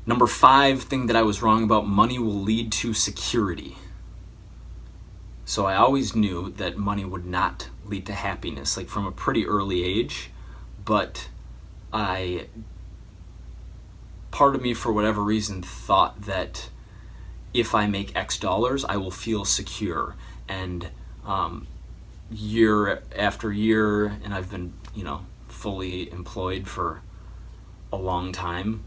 Number 5 thing that I was wrong about: money will lead to security. So I always knew that money would not lead to happiness, like from a pretty early age, but part of me, for whatever reason, thought that if I make X dollars, I will feel secure. And year after year, and I've been, fully employed for a long time,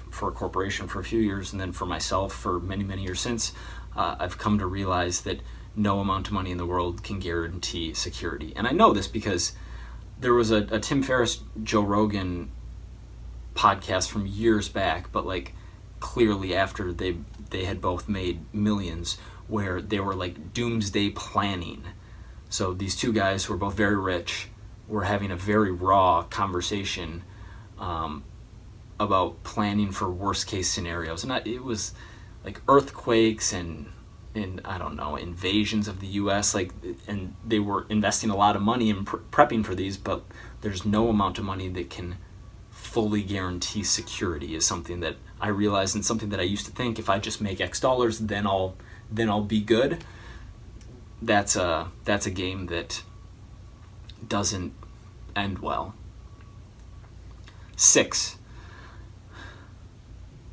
for a corporation for a few years, and then for myself for many, many years since, I've come to realize that no amount of money in the world can guarantee security. And I know this because there was a Tim Ferriss, Joe Rogan podcast from years back, but like clearly after they had both made millions, where they were like doomsday planning. So these two guys who were both very rich were having a very raw conversation about planning for worst case scenarios. And it was like earthquakes and I don't know, invasions of the US, and they were investing a lot of money in prepping for these, but there's no amount of money that can fully guarantee security, is something that I realized, and something that I used to think, if I just make X dollars, then I'll be good. That's a game that doesn't end well. 6,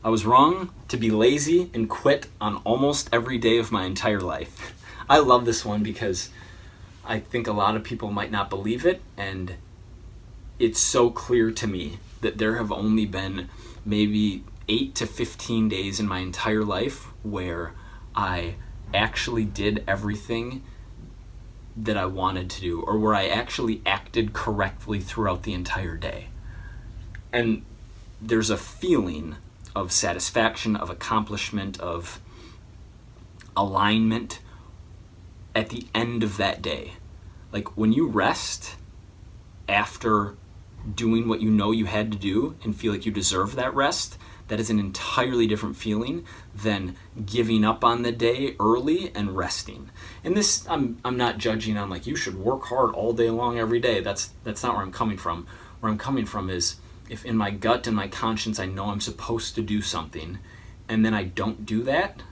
I was wrong to be lazy and quit on almost every day of my entire life. I love this one because I think a lot of people might not believe it, and it's so clear to me that there have only been maybe 8 to 15 days in my entire life where I actually did everything that I wanted to do, or where I actually acted correctly throughout the entire day. And there's a feeling of satisfaction, of accomplishment, of alignment at the end of that day. Like when you rest after doing what you know you had to do and feel like you deserve that rest, that is an entirely different feeling than giving up on the day early and resting. And this, I'm not judging on like you should work hard all day long every day. That's not where I'm coming from. Where I'm coming from is, if in my gut and my conscience I know I'm supposed to do something, and then I don't do that,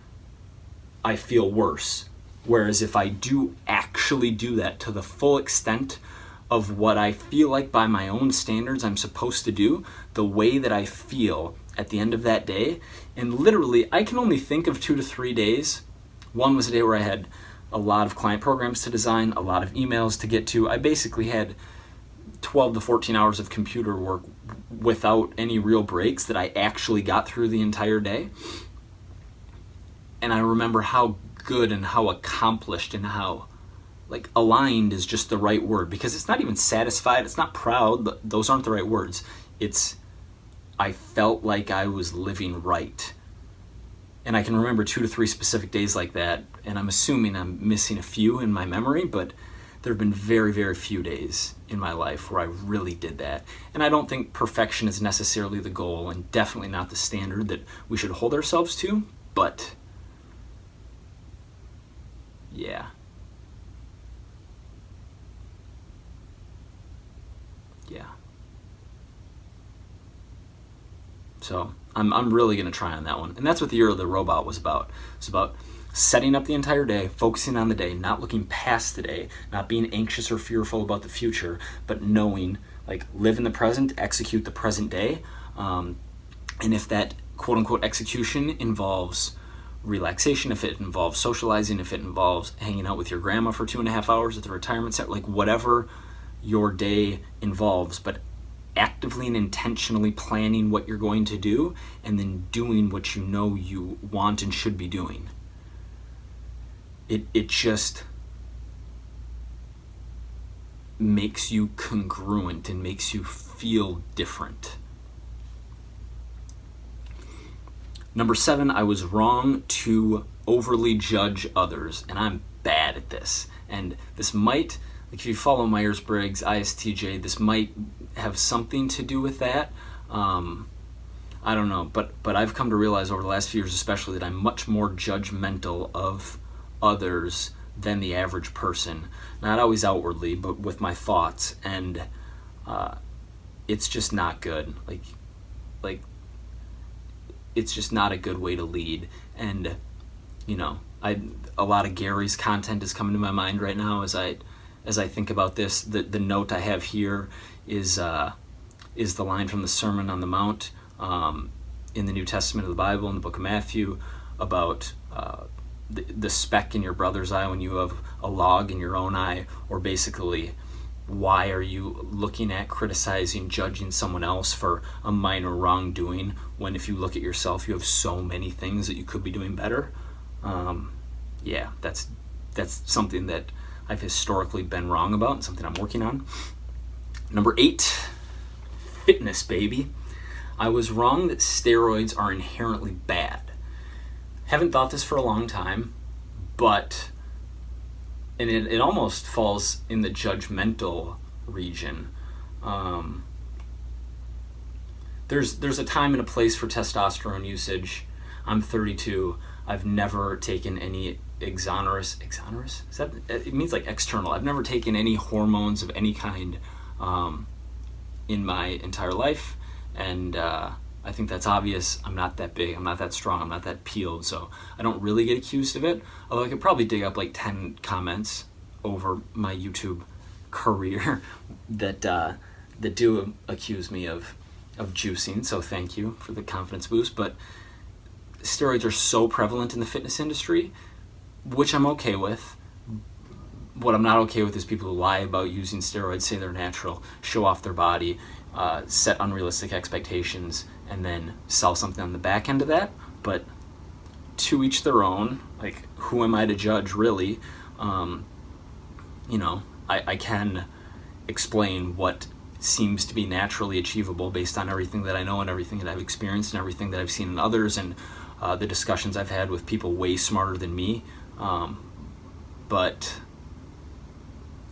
I feel worse. Whereas if I do actually do that to the full extent of what I feel like by my own standards I'm supposed to do, the way that I feel at the end of that day, and literally I can only think of 2 to 3 days. One was a day where I had a lot of client programs to design, a lot of emails to get to. I basically had 12 to 14 hours of computer work without any real breaks that I actually got through the entire day. And I remember how good and how accomplished and how like aligned is just the right word, because it's not even satisfied, it's not proud, those aren't the right words. It's I felt like I was living right. And I can remember 2 to 3 specific days like that, and I'm assuming I'm missing a few in my memory, but there have been very, very few days in my life where I really did that. And I don't think perfection is necessarily the goal, and definitely not the standard that we should hold ourselves to, but yeah. Yeah. So I'm really going to try on that one. And that's what the Year of the Robot was about. It's about setting up the entire day, focusing on the day, not looking past the day, not being anxious or fearful about the future, but knowing, like, live in the present, execute the present day. And if that quote-unquote execution involves relaxation, if it involves socializing, if it involves hanging out with your grandma for 2.5 hours at the retirement center, like whatever your day involves, but actively and intentionally planning what you're going to do and then doing what you know you want and should be doing. It just makes you congruent and makes you feel different. Number 7, I was wrong to overly judge others, and I'm bad at this. And this might, like if you follow Myers-Briggs, ISTJ, this might have something to do with that. I don't know, but I've come to realize over the last few years especially that I'm much more judgmental of others than the average person. Not always outwardly, but with my thoughts, and it's just not good. Like it's just not a good way to lead. And a lot of Gary's content is coming to my mind right now as I think about this. The note I have here is the line from the Sermon on the Mount in the New Testament of the Bible, in the book of Matthew, about the speck in your brother's eye when you have a log in your own eye, or basically, why are you looking at, criticizing, judging someone else for a minor wrongdoing when if you look at yourself, you have so many things that you could be doing better? That's something that I've historically been wrong about and something I'm working on. Number 8, fitness, baby. I was wrong that steroids are inherently bad. Haven't thought this for a long time, but it almost falls in the judgmental region. There's a time and a place for testosterone usage. I'm 32. I've never taken any exonerous? Is that, it means like external. I've never taken any hormones of any kind in my entire life, and I think that's obvious. I'm not that big, I'm not that strong, I'm not that peeled, so I don't really get accused of it, although I could probably dig up like 10 comments over my YouTube career that do accuse me of juicing, so thank you for the confidence boost. But steroids are so prevalent in the fitness industry, which I'm okay with. What I'm not okay with is people who lie about using steroids, say they're natural, show off their body, set unrealistic expectations, and then sell something on the back end of that. But to each their own. Like, who am I to judge, really? I can explain what seems to be naturally achievable based on everything that I know and everything that I've experienced and everything that I've seen in others, and the discussions I've had with people way smarter than me. But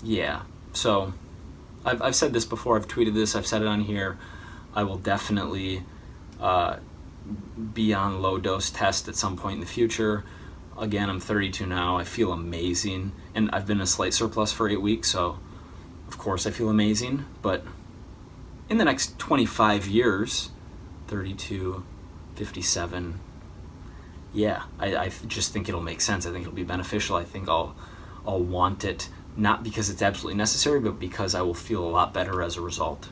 yeah, so I've said this before, I've tweeted this, I've said it on here. I will definitely be on low dose test at some point in the future. Again, I'm 32 now, I feel amazing, and I've been in a slight surplus for 8 weeks, so of course I feel amazing. But in the next 25 years, 32, 57, yeah, I just think it'll make sense. I think it'll be beneficial. I think I'll want it, not because it's absolutely necessary, but because I will feel a lot better as a result.